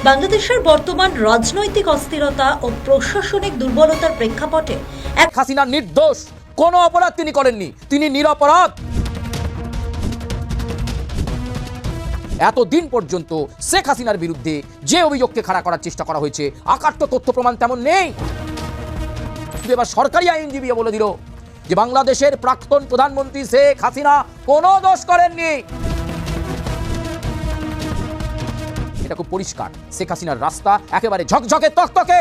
বাংলাদেশের বর্তমান রাজনৈতিক অস্থিরতা ও প্রশাসনিক দুর্বলতার প্রেক্ষাপটে এক হাসিনা নির্দোষ, কোনো অপরাধ তিনি করেননি, তিনি নিরপরাধ। এতদিন পর্যন্ত শেখ হাসিনার বিরুদ্ধে যে অভিযোগকে খাড়া করার চেষ্টা করা হয়েছে, আকাট্য তথ্য প্রমাণ তেমন নেই। এবার সরকারি আইনজীবী বলে দিল যে বাংলাদেশের প্রাক্তন প্রধানমন্ত্রী শেখ হাসিনা কোনো দোষ করেননি। এটা খুব পরিষ্কার, শেখ হাসিনার রাস্তা একেবারে ঝকঝকে তকতকে।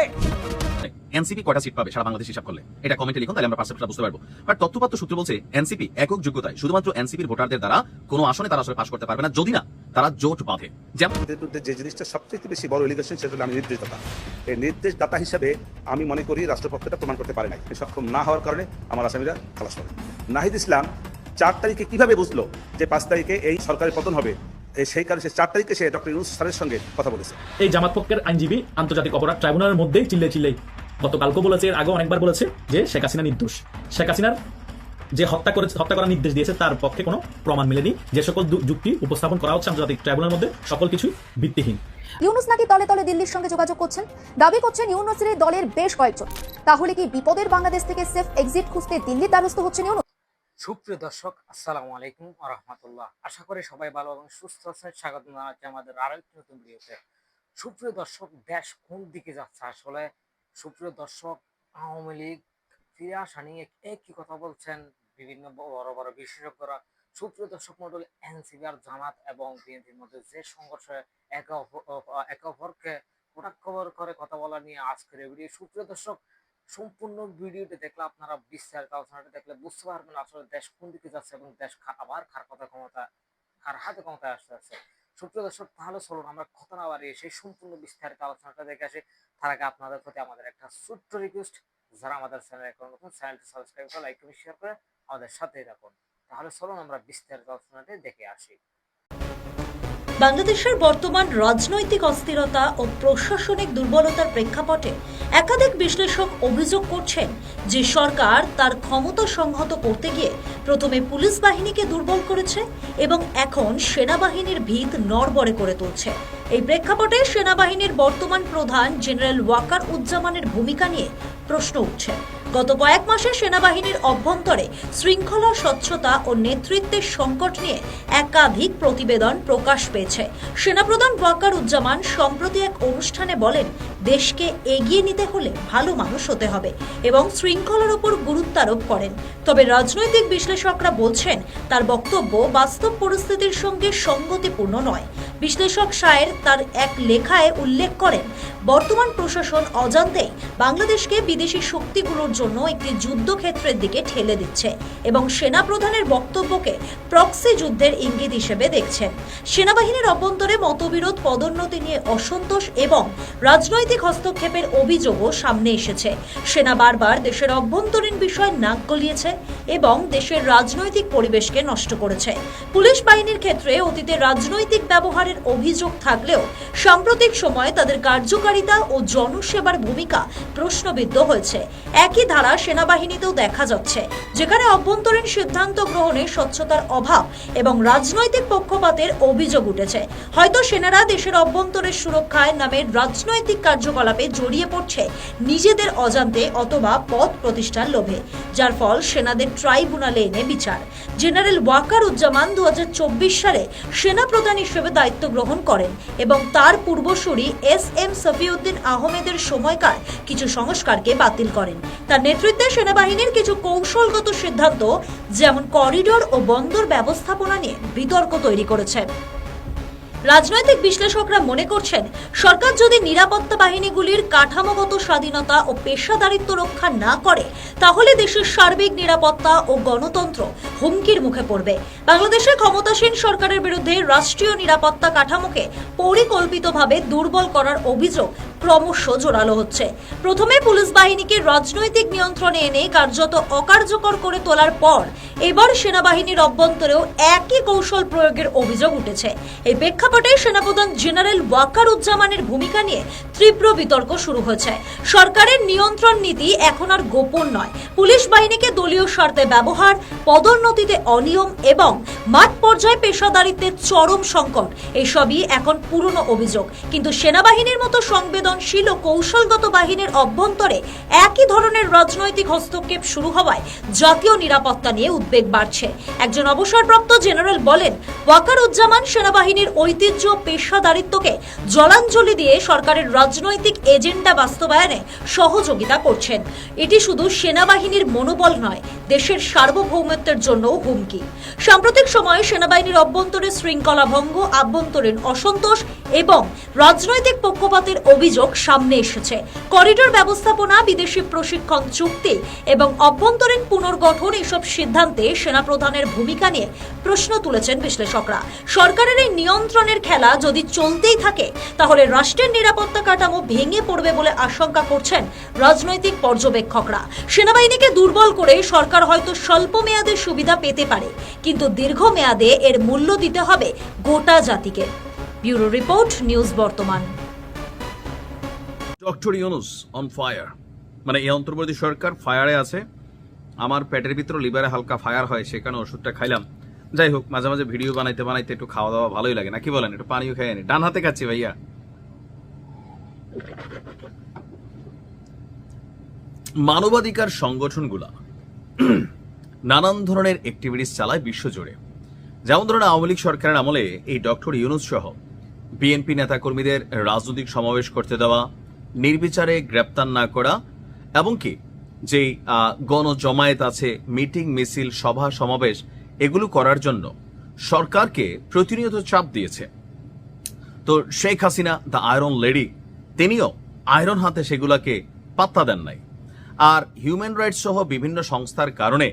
এনসিপি কয়টা সিট পাবে সারা বাংলাদেশ হিসাব করলে এটা কমেন্টে লিখুন, তাহলে আমরা পার্সেপ্টটা বুঝতে পারবো। বাট তথ্যপাত্র সূত্র বলছে এনসিপি একক যোগ্যতায় শুধুমাত্র এনসিপির ভোটারদের দ্বারা কোনো আসনে তারা আসলে পাস করতে পারবে না যদি না তারা জোট বাঁধে। যেমন যে জিনিসটা সবচেয়ে বেশি বড় এলিগেশন সেটা হলো আমি নির্দেশদাতা। এই নির্দেশদাতা হিসাবে আমি মনে করি রাষ্ট্রপক্ষটা প্রমাণ করতে পারে নাই, সক্ষম না হওয়ার কারণে আমার আসামিরা খালাস পাবে। নাহিদ ইসলাম 4 তারিখে কিভাবে বুঝলো যে 5 তারিখে এই সরকারের পতন হবে? সেই কারণে সে 4 তারিখে সে ডক্টর ইউনূস স্যারের সঙ্গে কথা বলেছে। এই জামাত পক্ষের আইনজীবী আন্তর্জাতিক অপরাধ ট্রাইব্যুনালের মধ্যেই চিল্লেই গতকালকে বলেছে, এর আগে অনেকবার বলেছে যে শেখ হাসিনা নির্দোষ। শেখ হাসিনার যে হত্যা করার নির্দেশ দিয়েছে তার পক্ষে কোনো প্রমাণ মেলেনি। যে সকল যুক্তি উপস্থাপন করা হচ্ছে আন্তর্জাতিক ট্রাইব্যুনালের মধ্যে সকল কিছুই ভিত্তিহীন। ইউনূস নাকি তলে তলে দিল্লির সঙ্গে যোগাযোগ করছেন, দাবি করছেন ইউনূসের দলের বেশ কয়েকজন। তাহলে কি বিপদের বাংলাদেশ থেকে সেফ এক্সিট খুঁজতে দিল্লির দ্বারস্থ হচ্ছেন ইউনূস? সুপ্রিয় দর্শক, আসসালামু আলাইকুম ওয়া রাহমাতুল্লাহ। আশা করি সবাই ভালো এবং সুস্থ আছেন। স্বাগত জানাচ্ছি আমাদের আরো একটি নতুন ভিডিওতে। সুপ্রিয় দর্শক, দেশ কোন দিকে যাচ্ছে আসলে? সুপ্রিয় দর্শক, আওয়ামী লীগ ফিরে আসা নিয়ে একই কথা বলছেন বিভিন্ন বড় বড় বিশেষজ্ঞরা। সুপ্রিয় দর্শক মণ্ডলী, এনসিপি আর জামাত এবং বিএনপির মধ্যে যে সংঘর্ষ, একে অপরকে কটাক্ষ করে কথা বলা নিয়ে আজকের এই ভিডিও। সুপ্রিয় দর্শক, সম্পূর্ণ ভিডিওটি দেখলে আপনারা বিস্তারিত আলোচনাটা দেখলে বুঝতে পারবেন আসলে দেশ কোন দিকে যাচ্ছে এবং দেশ আবার কার হাতে ক্ষমতায় আসতে যাচ্ছে। সুপ্রিয় দর্শক, তাহলে চলুন আমরা কথা না বাড়িয়ে সেই সম্পূর্ণ বিস্তারিত আলোচনাটা দেখে আসি। তার আগে আপনাদের প্রতি আমাদের একটা ছোট্ট রিকোয়েস্ট, যারা আমাদের চ্যানেলে এখন নতুন, চ্যানেলটি সাবস্ক্রাইব করে লাইক করে শেয়ার করে আমাদের সাথেই থাকুন। তাহলে চলুন আমরা বিস্তারিত আলোচনাটি দেখে আসি। বাংলাদেশের বর্তমান রাজনৈতিক অস্থিরতা ও প্রশাসনিক দুর্বলতার প্রেক্ষাপটে একাধিক বিশ্লেষক অভিযোগ করছেন যে সরকার তার ক্ষমতা সংহত করতে গিয়ে প্রথমে পুলিশ বাহিনীকে দুর্বল করেছে এবং এখন সেনাবাহিনীর ভিত নড়বড়ে করে তুলছে। এই প্রেক্ষাপটে সেনাবাহিনীর বর্তমান প্রধান জেনারেল ওয়াকার উজ্জামানের ভূমিকা নিয়ে প্রশ্ন উঠছে। গত কয়েক মাসে সেনাবাহিনীর অভ্যন্তরে শৃঙ্খলা, স্বচ্ছতা ও নেতৃত্বের সংকট নিয়ে একাধিক প্রতিবেদন প্রকাশ পেয়েছে। সেনাপ্রধান ওয়াকার উজ্জামান সম্প্রতি এক অনুষ্ঠানে বলেন, দেশকে এগিয়ে নিতে হলে ভালো মানুষ হতে হবে এবং শৃঙ্খলার উপর গুরুত্ব আরোপ করেন। তবে রাজনৈতিক বিশ্লেষকরা বলছেন তার বক্তব্য বাস্তব পরিস্থিতির সঙ্গে সঙ্গতিপূর্ণ নয়। বিশ্লেষক শায়ের তার এক লেখায় উল্লেখ করেন, বর্তমান প্রশাসন অজান্তেই বাংলাদেশকে বিদেশি শক্তিগুলোর জন্য একটি যুদ্ধক্ষেত্রের দিকে ঠেলে দিচ্ছে এবং সেনাপ্রধানের বক্তব্যকে প্রক্সি যুদ্ধের ইঙ্গিত হিসেবে দেখছেন। সেনাবাহিনীর অভ্যন্তরে মতবিরোধ, পদোন্নতি নিয়ে অসন্তোষ এবং রাজনৈতিক হস্তক্ষেপের অভিযোগও সামনে এসেছে। সেনা বারবার দেশের অভ্যন্তরীণ বিষয় নাক গলিয়েছে এবং দেশের রাজনৈতিক পরিবেশকে নষ্ট করেছে। পুলিশ বাহিনীর ক্ষেত্রে অতীতে রাজনৈতিক ব্যবহারের অভিযোগ থাকলেও সাম্প্রতিক সময়ে তাদের কার্যকারিতা ও জনসেবার ভূমিকা প্রশ্নবিদ্ধ হয়েছে। একই ধারা সেনাবাহিনীতেও দেখা যাচ্ছে, যেখানে অভ্যন্তরীণ সিদ্ধান্ত গ্রহণে স্বচ্ছতার অভাব এবং রাজনৈতিক পক্ষপাতের অভিযোগ উঠেছে। হয়তো সেনারা দেশের অভ্যন্তরের সুরক্ষায় নামের রাজনৈতিক কার্যকলাপে জড়িয়ে পড়ছে নিজেদের অজান্তে অথবা পদ প্রতিষ্ঠার লোভে, যার ফল সেনাদের ট্রাইব্যুনালে এনে বিচার। জেনারেল ওয়াকার উজ্জামান 2024 সালে সেনাপ্রধান হিসেবে দায়িত্ব গ্রহণ করেন এবং তার পূর্বসূরি SM সফিউদ্দিন আহমেদের সময়কার কিছু সংস্কারকে বাতিল করেন। তার নেতৃত্বে সেনাবাহিনীর কিছু কৌশলগত সিদ্ধান্ত, যেমন করিডোর ও বন্দর ব্যবস্থাপনা নিয়ে বিতর্ক তৈরি করেছে। রাজনৈতিক বিশ্লেষকরা মনে করছেন, সরকার যদি নিরাপত্তা বাহিনীগুলির কাঠামোগত স্বাধীনতা ও পেশাদারিত্ব রক্ষা না করে তাহলে দেশের সার্বিক নিরাপত্তা ও গণতন্ত্র হুমকির মুখে পড়বে। বাংলাদেশের ক্ষমতাসীন সরকারের বিরুদ্ধে রাষ্ট্রীয় নিরাপত্তা কাঠামোকে পরিকল্পিতভাবে দুর্বল করার অভিযোগ ক্রমশ জোরালো হচ্ছে। প্রথমে পুলিশ বাহিনীকে রাজনৈতিক নিয়ন্ত্রণে এনে কার্যত অকার্যকর করে তোলার পর এবার সেনাবাহিনীর অভ্যন্তরেও একই কৌশল প্রয়োগের অভিযোগ উঠেছে। এই প্রেক্ষাপটে সেনাপ্রধান জেনারেল ওয়াকারুজ্জামানের ভূমিকা নিয়ে তীব্র বিতর্ক শুরু হয়েছে। সরকারের নিয়ন্ত্রণ নীতি এখন আর গোপন নয়। পুলিশ বাহিনীকে দলীয় স্বার্থে ব্যবহার, পদোন্নতিতে অনিয়ম এবং মাঠ পর্যায়ে পেশাদারিত্বের চরম সংকট এসবই এখন পুরনো অভিযোগ। কিন্তু সেনাবাহিনীর মতো সংবেদনশীল ও কৌশলগত বাহিনীর অভ্যন্তরে একই ধরনের রাজনৈতিক হস্তক্ষেপ শুরু হওয়ায় জাতীয় নিরাপত্তা নিয়ে উদ্বেগ বাড়ছে। একজন অবসরপ্রাপ্ত জেনারেল বলেন, ওয়াকারুজ্জামান সেনাবাহিনীর ঐতিহ্য ও পেশাদারিত্বকে জলাঞ্জলি দিয়ে সরকারের রাজনৈতিক এজেন্ডা বাস্তবায়নে সহযোগিতা করছেন। এটি শুধু সেনাবাহিনীর মনোবল নয়, দেশের সার্বভৌমত্বের জন্যও হুমকি। সাম্প্রতিক সময়ে সেনাবাহিনীর অভ্যন্তরে শৃঙ্খলা ভঙ্গ, আভ্যন্তরীণ অসন্তোষ এবং রাজনৈতিক পক্ষপাতের অভিযোগ সামনে এসেছে। করিডোর ব্যবস্থাপনা, বিদেশি প্রশিক্ষণ চুক্তি এবং অভ্যন্তরীণ পুনর্গঠন এসব সিদ্ধান্তে সেনাপ্রধানের ভূমিকা নিয়ে প্রশ্ন তুলেছেন বিশ্লেষকরা। সরকারের এই নিয়ন্ত্রণের খেলা যদি চলতেই থাকে তাহলে রাষ্ট্রের নিরাপত্তা কাঠামো ভেঙে পড়বে বলে আশঙ্কা করছেন রাজনৈতিক পর্যবেক্ষকরা। সেনাবাহিনীকে দুর্বল করে সরকার হয়তো স্বল্প মেয়াদে সুবিধা পেতে পারে, কিন্তু দীর্ঘমেয়াদে এর মূল্য দিতে হবে গোটা জাতিকে। ব্যুরো রিপোর্ট, নিউজ বর্তমান। ডক্টর ইউনুস অন ফায়ার, মানে এই অন্তর্বর্তী সরকার ফায়ারে আছে। আমার পেটের ভিতরে লিভারে হালকা ফায়ার হয়, সেখানে ওষুধটা খাইলাম। যাই হোক, মাঝে মাঝে ভিডিও বানাইতে বানাইতে একটু খাওয়া দাওয়া ভালোই লাগে, নাকি বলেন? একটু পানিও খেয়ে নি, ডান হাতে খাচ্ছি ভাইয়া। মানবাধিকার সংগঠনগুলা নানান ধরনের অ্যাক্টিভিটিস চালায় বিশ্বজুড়ে। যেমন ধরুন, আওয়ামী লীগ সরকারের আমলে এই ডক্টর ইউনুস সহ বিএনপি নেতাকর্মীদের রাজনৈতিক সমাবেশ করতে দেওয়া, নির্বিচারে গ্রেপ্তার না করা, এবং কি যে গণজমায়েত আছে, মিটিং মিছিল সভা সমাবেশ, এগুলো করার জন্য সরকারকে প্রতিনিয়ত চাপ দিয়েছে। তো Sheikh Hasina, the iron lady, তিনিও আয়রন হাতে সেগুলাকে পাত্তা দেন নাই। আর হিউম্যান রাইটস সহ বিভিন্ন সংস্থার কারণে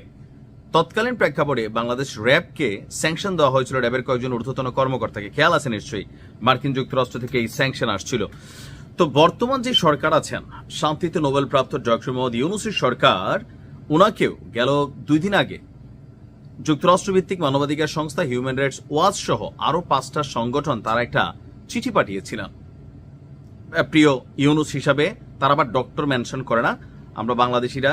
তৎকালীন প্রেক্ষাপটে বাংলাদেশ র্যাবকে স্যাংশন দেওয়া হয়েছিল, র্যাবের কয়েকজন ঊর্ধ্বতন কর্মকর্তাকে। খেয়াল আছে নিশ্চয়ই, মার্কিন যুক্তরাষ্ট্র থেকে এই স্যাংশন আসছিল। তো বর্তমান যে সরকার আছেন, শান্তিতে নোবেল প্রাপ্ত ডক্টর মোহাম্মদ ইউনূসের সরকার, ওনাকেও গেল 2 দিন আগে যুক্তরাষ্ট্রভিত্তিক মানবাধিকার সংস্থা হিউম্যান রাইটস ওয়াচ সহ আরো 5টা সংগঠন তারা একটা চিঠি পাঠিয়েছিলেন। প্রিয় ইউনূস হিসাবে তারা আবার ডক্টর মেনশন করে না। আমরা বাংলাদেশিরা